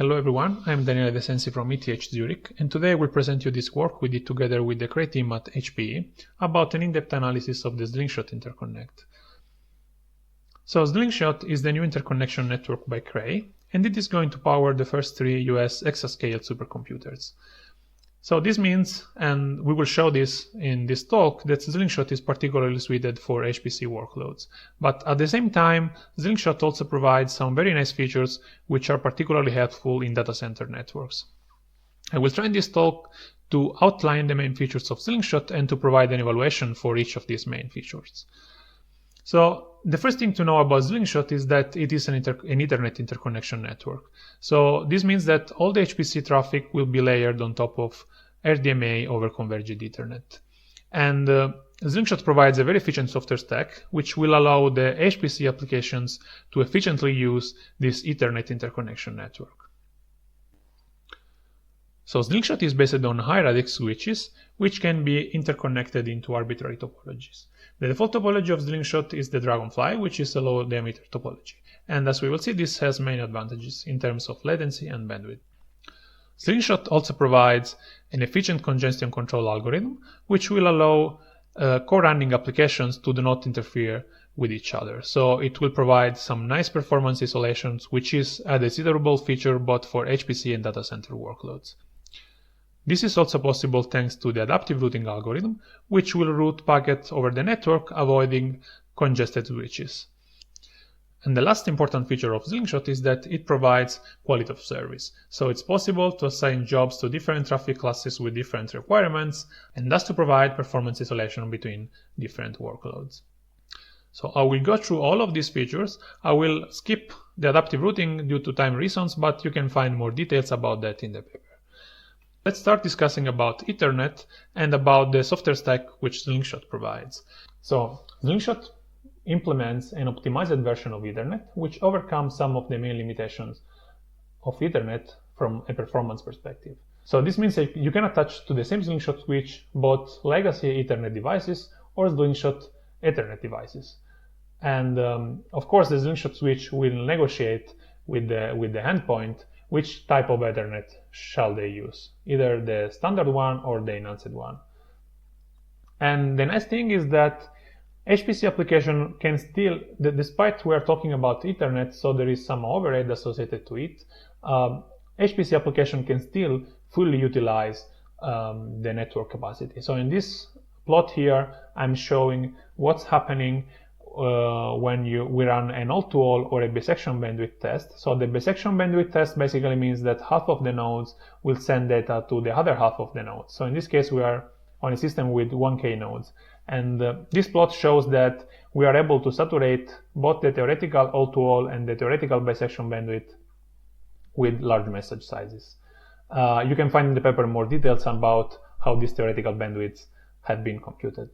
Hello everyone, I'm Daniele the Sensi from ETH Zurich, and today I will present you this work we did together with the Cray team at HPE about an in-depth analysis of the Slingshot interconnect. So Slingshot is the new interconnection network by Cray, and it is going to power the first 3 US exascale supercomputers. So this means, and we will show this in this talk, that Slingshot is particularly suited for HPC workloads. But at the same time, Slingshot also provides some very nice features which are particularly helpful in data center networks. I will try in this talk to outline the main features of Slingshot and to provide an evaluation for each of these main features. So the first thing to know about Slingshot is that it is an Ethernet interconnection network. So this means that all the HPC traffic will be layered on top of RDMA over Converged Ethernet. And Slingshot provides a very efficient software stack, which will allow the HPC applications to efficiently use this Ethernet interconnection network. So Slingshot is based on high-radix switches, which can be interconnected into arbitrary topologies. The default topology of Slingshot is the Dragonfly, which is a low-diameter topology. And as we will see, this has many advantages in terms of latency and bandwidth. Slingshot also provides an efficient congestion control algorithm, which will allow co-running applications to do not interfere with each other. So it will provide some nice performance isolations, which is a desirable feature both for HPC and data center workloads. This is also possible thanks to the adaptive routing algorithm, which will route packets over the network, avoiding congested switches. And the last important feature of Slingshot is that it provides quality of service. So it's possible to assign jobs to different traffic classes with different requirements, and thus to provide performance isolation between different workloads. So I will go through all of these features. I will skip the adaptive routing due to time reasons, but you can find more details about that in the paper. Let's start discussing about Ethernet and about the software stack which Slingshot provides. So Slingshot implements an optimized version of Ethernet, which overcomes some of the main limitations of Ethernet from a performance perspective. So this means that you can attach to the same Slingshot switch both legacy Ethernet devices or Slingshot Ethernet devices. And of course, the Slingshot switch will negotiate with the endpoint which type of Ethernet shall they use, either the standard one or the enhanced one. And the nice thing is that HPC application can still, despite we are talking about Ethernet, so there is some overhead associated to it, HPC application can still fully utilize the network capacity. So in this plot here, I'm showing what's happening when we run an all-to-all or a bisection bandwidth test. So the bisection bandwidth test basically means that half of the nodes will send data to the other half of the nodes. So in this case, we are on a system with 1K nodes. And this plot shows that we are able to saturate both the theoretical all-to-all and the theoretical bisection bandwidth with large message sizes. You can find in the paper more details about how these theoretical bandwidths have been computed.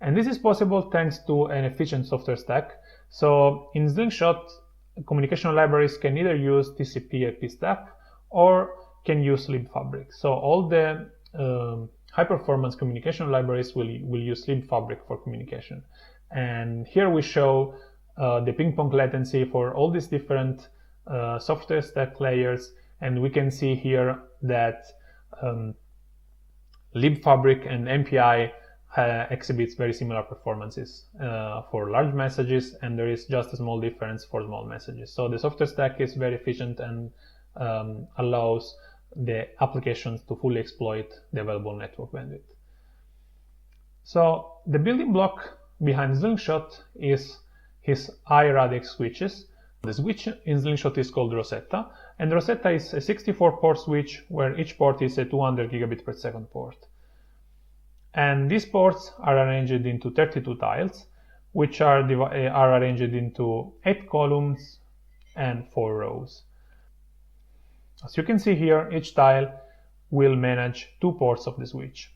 And this is possible thanks to an efficient software stack. So in Slingshot, communication libraries can either use TCP/IP stack or can use libfabric. So all the high-performance communication libraries will use libfabric for communication. And here we show the ping-pong latency for all these different software stack layers. And we can see here that libfabric and MPI exhibits very similar performances for large messages, and there is just a small difference for small messages. So the software stack is very efficient and allows the applications to fully exploit the available network bandwidth. So the building block behind Slingshot is his high-radix switches. The switch in Slingshot is called ROSETTA, and ROSETTA is a 64-port switch where each port is a 200 gigabit per second port. And these ports are arranged into 32 tiles, which are arranged into 8 columns and 4 rows. As you can see here, each tile will manage 2 ports of the switch.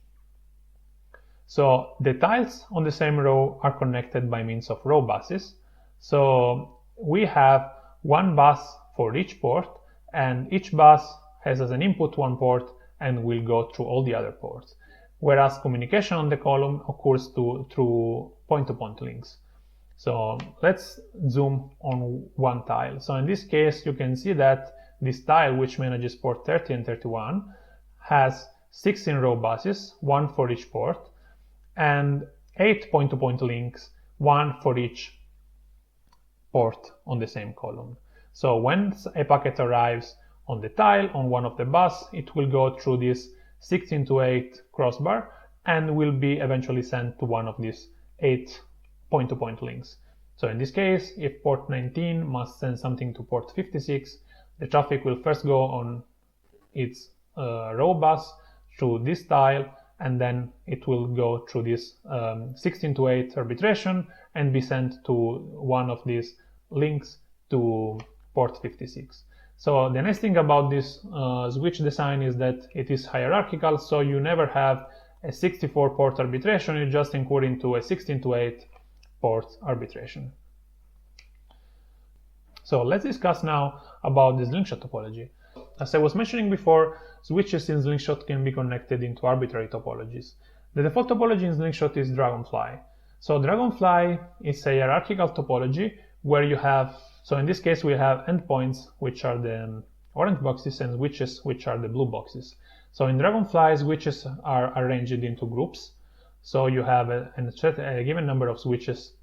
So the tiles on the same row are connected by means of row buses. So we have one bus for each port, and each bus has as an input one port and will go through all the other ports. Whereas communication on the column occurs through point-to-point links. So let's zoom on one tile. So in this case, you can see that this tile, which manages port 30 and 31, has 16 row buses, one for each port, and 8 point-to-point links, one for each port on the same column. So when a packet arrives on the tile, on one of the bus, it will go through this 16 to 8 crossbar and will be eventually sent to one of these 8 point-to-point links. So in this case, if port 19 must send something to port 56, the traffic will first go on its row bus through this tile, and then it will go through this 16 to 8 arbitration and be sent to one of these links to port 56. So the nice thing about this switch design is that it is hierarchical, so you never have a 64 port arbitration, you just encode into a 16 to 8 port arbitration. So let's discuss now about the Slingshot topology. As I was mentioning before, switches in Slingshot can be connected into arbitrary topologies. The default topology in Slingshot is Dragonfly. So Dragonfly is a hierarchical topology where you have, so in this case we have endpoints, which are the orange boxes, and switches, which are the blue boxes. So in Dragonfly, switches are arranged into groups. So you have a given number of switches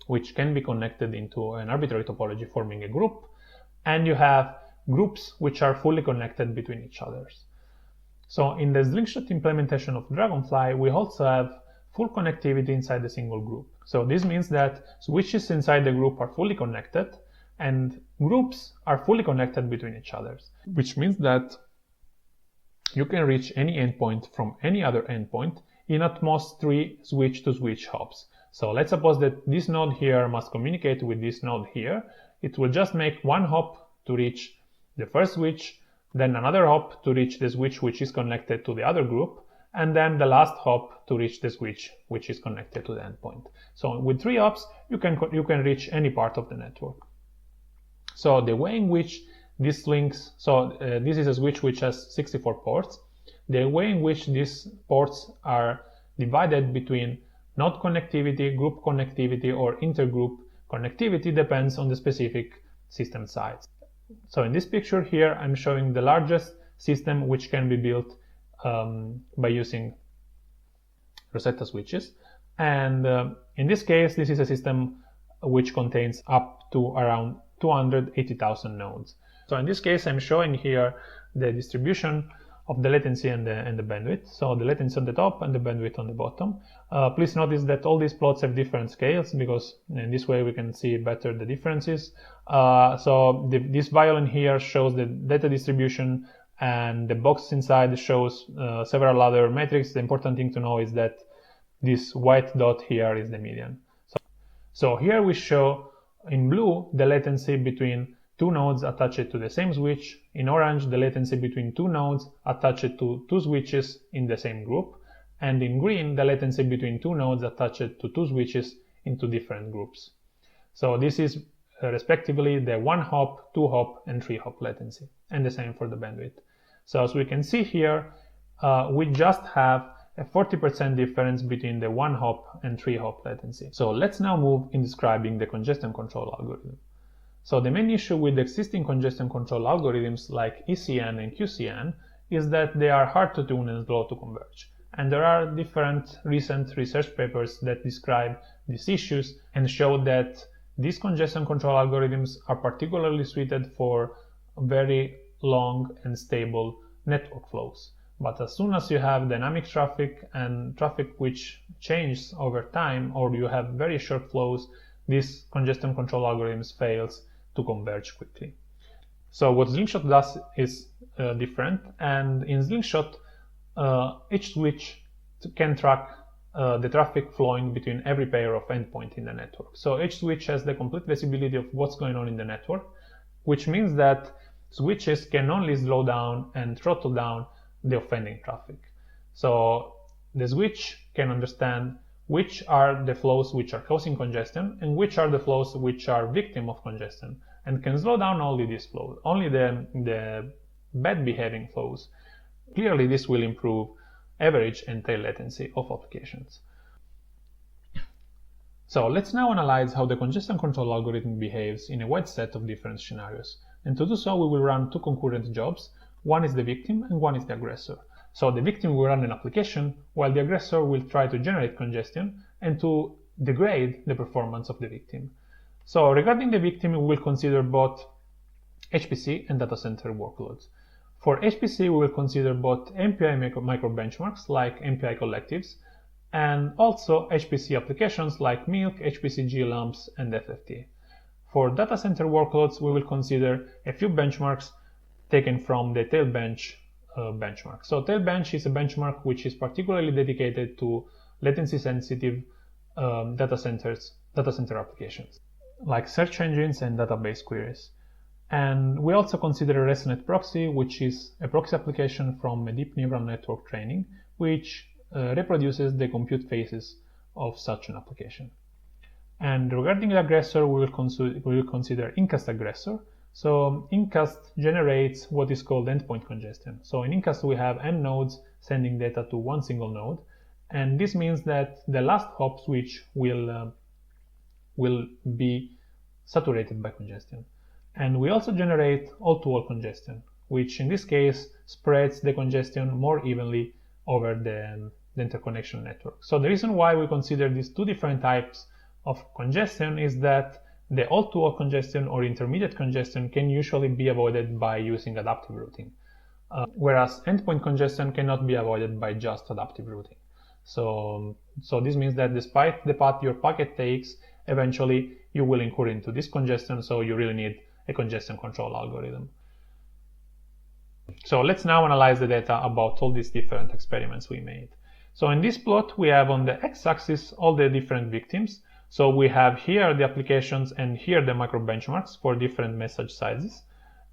which can be connected into an arbitrary topology forming a group, and you have groups which are fully connected between each other. So in the Slingshot implementation of Dragonfly, we also have full connectivity inside a single group. So this means that switches inside the group are fully connected and groups are fully connected between each other, which means that you can reach any endpoint from any other endpoint in at most 3 switch-to-switch hops. So let's suppose that this node here must communicate with this node here. It will just make one hop to reach the first switch, then another hop to reach the switch which is connected to the other group, and then the last hop to reach the switch which is connected to the endpoint. So with 3 hops, you can reach any part of the network. So the way in which this links, this is a switch which has 64 ports. The way in which these ports are divided between node connectivity, group connectivity, or intergroup connectivity depends on the specific system size. So in this picture here, I'm showing the largest system which can be built by using ROSETTA switches. And in this case, this is a system which contains up to around 280,000 nodes. So in this case, I'm showing here the distribution of the latency and the bandwidth. So the latency on the top and the bandwidth on the bottom. Please notice that all these plots have different scales, because in this way we can see better the differences. This violin here shows the data distribution, and the box inside shows several other metrics. The important thing to know is that this white dot here is the median. So here we show in blue the latency between 2 nodes attached to the same switch, in orange the latency between 2 nodes attached to 2 switches in the same group, and in green the latency between 2 nodes attached to 2 switches into different groups. So this is respectively the 1 hop, 2 hop, and 3 hop latency, and the same for the bandwidth. So as we can see here, we just have a 40% difference between the 1 hop and 3 hop latency. So let's now move in describing the congestion control algorithm. So the main issue with existing congestion control algorithms like ECN and QCN is that they are hard to tune and slow to converge. And there are different recent research papers that describe these issues and show that these congestion control algorithms are particularly suited for very long and stable network flows. But as soon as you have dynamic traffic and traffic which changes over time, or you have very short flows, these congestion control algorithms fails to converge quickly. So what Slingshot does is different, and in Slingshot each switch can track the traffic flowing between every pair of endpoints in the network. So each switch has the complete visibility of what's going on in the network, which means that switches can only slow down and throttle down the offending traffic. So the switch can understand which are the flows which are causing congestion and which are the flows which are victim of congestion, and can slow down only these flows, only the bad behaving flows. Clearly this will improve average and tail latency of applications. So let's now analyze how the congestion control algorithm behaves in a wide set of different scenarios. And to do so, we will run two concurrent jobs. One is the victim and one is the aggressor. So the victim will run an application while the aggressor will try to generate congestion and to degrade the performance of the victim. So regarding the victim, we will consider both HPC and data center workloads. For HPC, we will consider both MPI microbenchmarks like MPI collectives and also HPC applications like Milk, HPC lamps, and FFT. For data center workloads, we will consider a few benchmarks taken from the Tailbench benchmark. So Tailbench is a benchmark which is particularly dedicated to latency sensitive data center applications like search engines and database queries. And we also consider ResNet proxy, which is a proxy application from a deep neural network training, which reproduces the compute phases of such an application. And regarding the aggressor, we will consider incast aggressor. So incast generates what is called endpoint congestion. So in incast, we have n nodes sending data to one single node, and this means that the last hop switch will be saturated by congestion. And we also generate all-to-all congestion, which in this case spreads the congestion more evenly over the interconnection network. So the reason why we consider these two different types of congestion is that the all-to-all congestion or intermediate congestion can usually be avoided by using adaptive routing, whereas endpoint congestion cannot be avoided by just adaptive routing. So this means that despite the path your packet takes, eventually you will incur into this congestion, so you really need a congestion control algorithm. So let's now analyze the data about all these different experiments we made. So in this plot, we have on the x-axis all the different victims. So we have here the applications and here the microbenchmarks for different message sizes.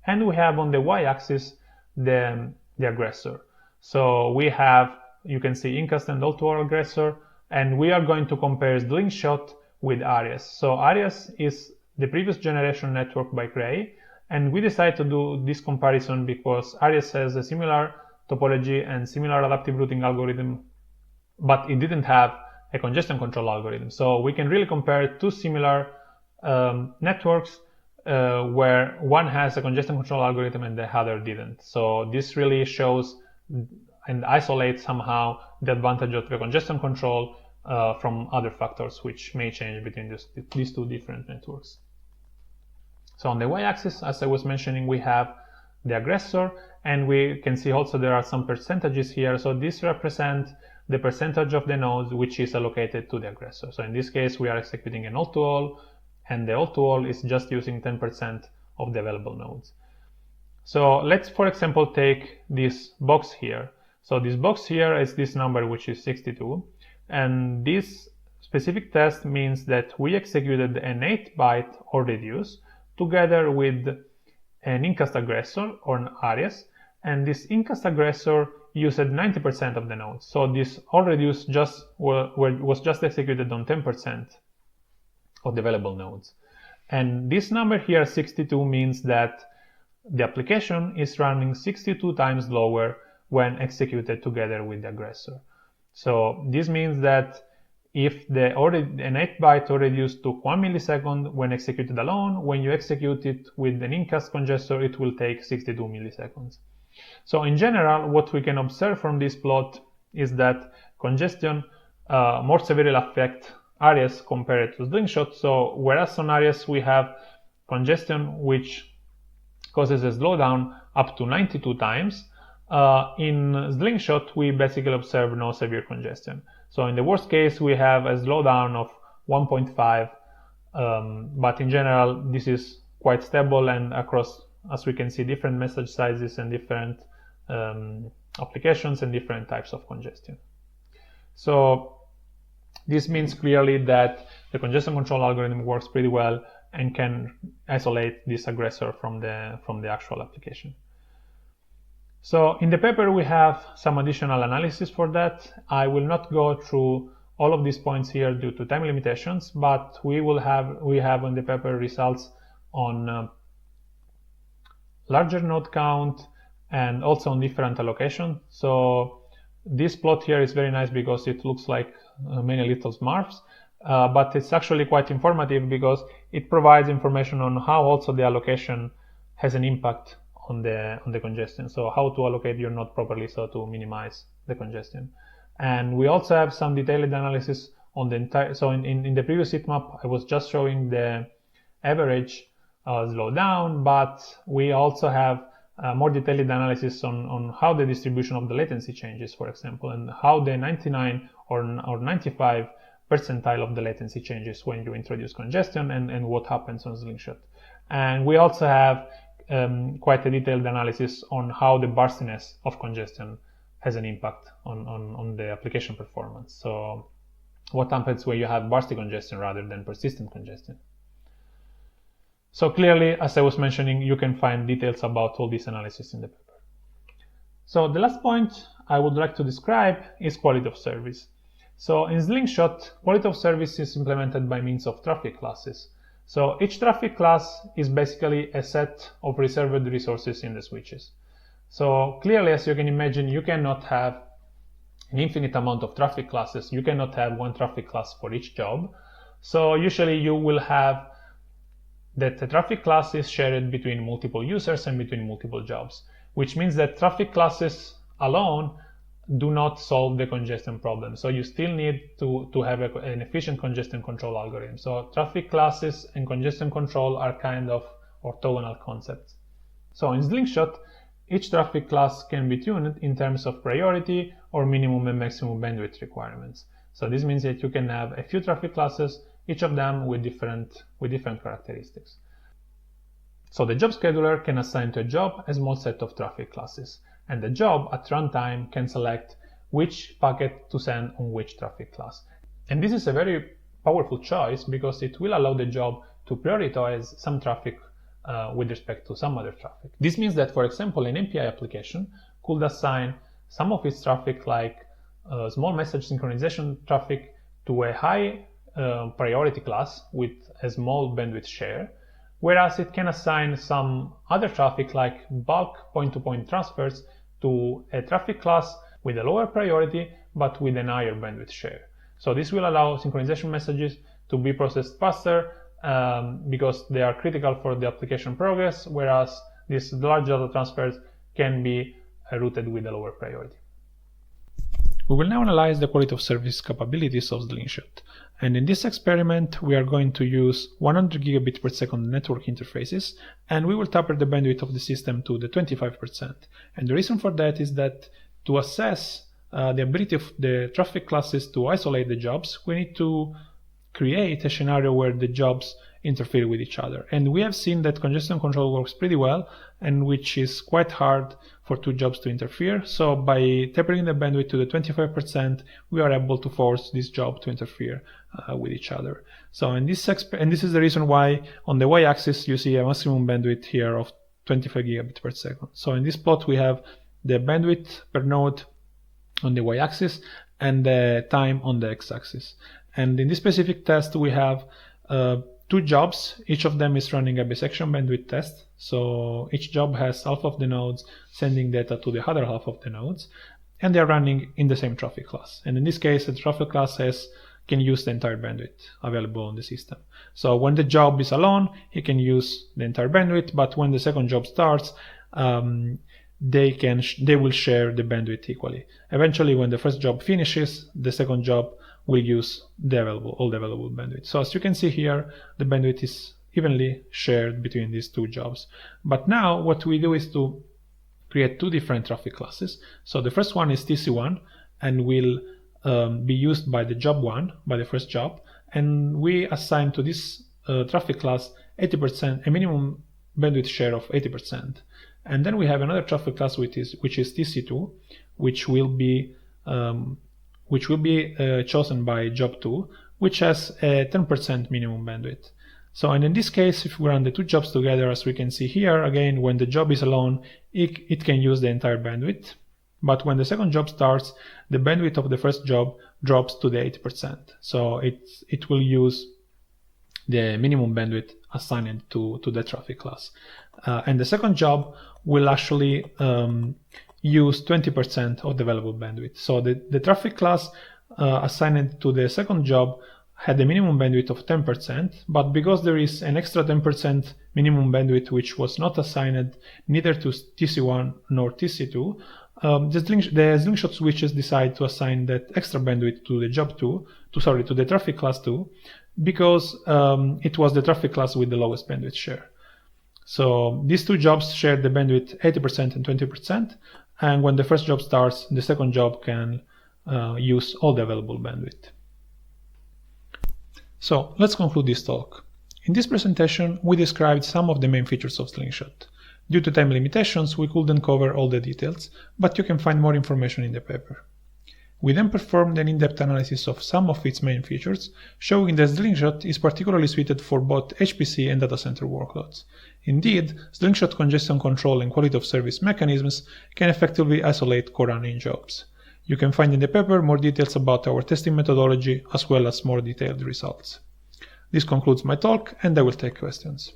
And we have on the y-axis the aggressor. So we have, you can see incast and all-to-all aggressor, and we are going to compare Slingshot with Arias. So Arias is the previous generation network by Cray, and we decided to do this comparison because Arias has a similar topology and similar adaptive routing algorithm, but it didn't have a congestion control algorithm. So we can really compare two similar networks where one has a congestion control algorithm and the other didn't. So this really shows and isolates somehow the advantage of the congestion control from other factors which may change between these two different networks. So on the y-axis, as I was mentioning, we have the aggressor, and we can see also there are some percentages here. So this represents the percentage of the nodes which is allocated to the aggressor. So in this case, we are executing an all-to-all, and the all-to-all is just using 10% of the available nodes. So let's, for example, take this box here. So this box here is this number, which is 62. And this specific test means that we executed an 8-byte or reduce together with an incast aggressor or an Arias, and this incast aggressor used 90% of the nodes. So this or reduce was just executed on 10% of the available nodes. And this number here, 62, means that the application is running 62 times slower when executed together with the aggressor. So this means that if an 8-byte or reduce took 1 millisecond when executed alone, when you execute it with an incast congestor, it will take 62 milliseconds. So in general, what we can observe from this plot is that congestion more severely affects Arias compared to Slingshot. So whereas on Arias we have congestion which causes a slowdown up to 92 times, in Slingshot we basically observe no severe congestion. So in the worst case, we have a slowdown of 1.5, but in general, this is quite stable and across, as we can see, different message sizes and different applications and different types of congestion. So this means clearly that the congestion control algorithm works pretty well and can isolate this aggressor from the actual application. So in the paper we have some additional analysis for that. I will not go through all of these points here due to time limitations, but we have on the paper results on larger node count and also on different allocation. So this plot here is very nice because it looks like many little Smurfs, but it's actually quite informative because it provides information on how also the allocation has an impact on the congestion. So how to allocate your node properly so to minimize the congestion. And we also have some detailed analysis on the entire. So in the previous heat map, I was just showing the average slowdown, but we also have more detailed analysis on how the distribution of the latency changes, for example, and how the 99 or 95 percentile of the latency changes when you introduce congestion, and what happens on Slingshot. And we also have quite a detailed analysis on how the burstiness of congestion has an impact on the application performance. So what happens when you have bursty congestion rather than persistent congestion. So clearly, as I was mentioning, you can find details about all this analysis in the paper. So the last point I would like to describe is quality of service. So in Slingshot, quality of service is implemented by means of traffic classes. So each traffic class is basically a set of reserved resources in the switches. So clearly, as you can imagine, you cannot have an infinite amount of traffic classes. You cannot have one traffic class for each job. So usually you will have that the traffic class is shared between multiple users and between multiple jobs, which means that traffic classes alone do not solve the congestion problem. So you still need to have an efficient congestion control algorithm. So traffic classes and congestion control are kind of orthogonal concepts. So in Slingshot, each traffic class can be tuned in terms of priority or minimum and maximum bandwidth requirements. So this means that you can have a few traffic classes, each of them with different characteristics. So the job scheduler can assign to a job a small set of traffic classes, and the job at runtime can select which packet to send on which traffic class. And this is a very powerful choice because it will allow the job to prioritize some traffic with respect to some other traffic. This means that, for example, an MPI application could assign some of its traffic, like small message synchronization traffic, to a high priority class with a small bandwidth share, whereas it can assign some other traffic like bulk point-to-point transfers to a traffic class with a lower priority but with a higher bandwidth share. So this will allow synchronization messages to be processed faster because they are critical for the application progress, whereas these large data transfers can be routed with a lower priority. We will now analyze the quality of service capabilities of Slingshot. And in this experiment, we are going to use 100 gigabit per second network interfaces, and we will taper the bandwidth of the system to the 25%. And the reason for that is that to assess the ability of the traffic classes to isolate the jobs, we need to create a scenario where the jobs interfere with each other. And we have seen that congestion control works pretty well, and which is quite hard for two jobs to interfere. So by tapering the bandwidth to the 25%, we are able to force this job to interfere with each other. So and this is the reason why on the y-axis you see a maximum bandwidth here of 25 gigabit per second. So in this plot we have the bandwidth per node on the y-axis and the time on the x-axis. And in this specific test we have two jobs. Each of them is running a bisection bandwidth test. So each job has half of the nodes sending data to the other half of the nodes, and they are running in the same traffic class. And in this case, the traffic class can use the entire bandwidth available on the system. So when the job is alone, it can use the entire bandwidth, but when the second job starts, they will share the bandwidth equally. Eventually, when the first job finishes, the second job will use all the available bandwidth. So as you can see here, the bandwidth is evenly shared between these two jobs. But now what we do is to create two different traffic classes. So the first one is TC1 and will be used by the job 1, by the first job, and we assign to this traffic class 80%, a minimum bandwidth share of 80%. And then we have another traffic class which is TC2, which will be chosen by job 2, which has a 10% minimum bandwidth. So, and in this case, if we run the two jobs together, as we can see here, again, when the job is alone, it can use the entire bandwidth. But when the second job starts, the bandwidth of the first job drops to the 80%. So it will use the minimum bandwidth assigned to the traffic class. And the second job will actually use 20% of the available bandwidth. So the traffic class assigned to the second job had a minimum bandwidth of 10%, but because there is an extra 10% minimum bandwidth which was not assigned neither to TC1 nor TC2, the Slingshot switches decide to assign that extra bandwidth to the job 2, to the traffic class 2, because it was the traffic class with the lowest bandwidth share. So these two jobs share the bandwidth 80% and 20%, and when the first job starts, the second job can use all the available bandwidth. So let's conclude this talk. In this presentation, we described some of the main features of Slingshot. Due to time limitations, we couldn't cover all the details, but you can find more information in the paper. We then performed an in-depth analysis of some of its main features, showing that Slingshot is particularly suited for both HPC and data center workloads. Indeed, Slingshot congestion control and quality of service mechanisms can effectively isolate core-running jobs. You can find in the paper more details about our testing methodology as well as more detailed results. This concludes my talk, and I will take questions.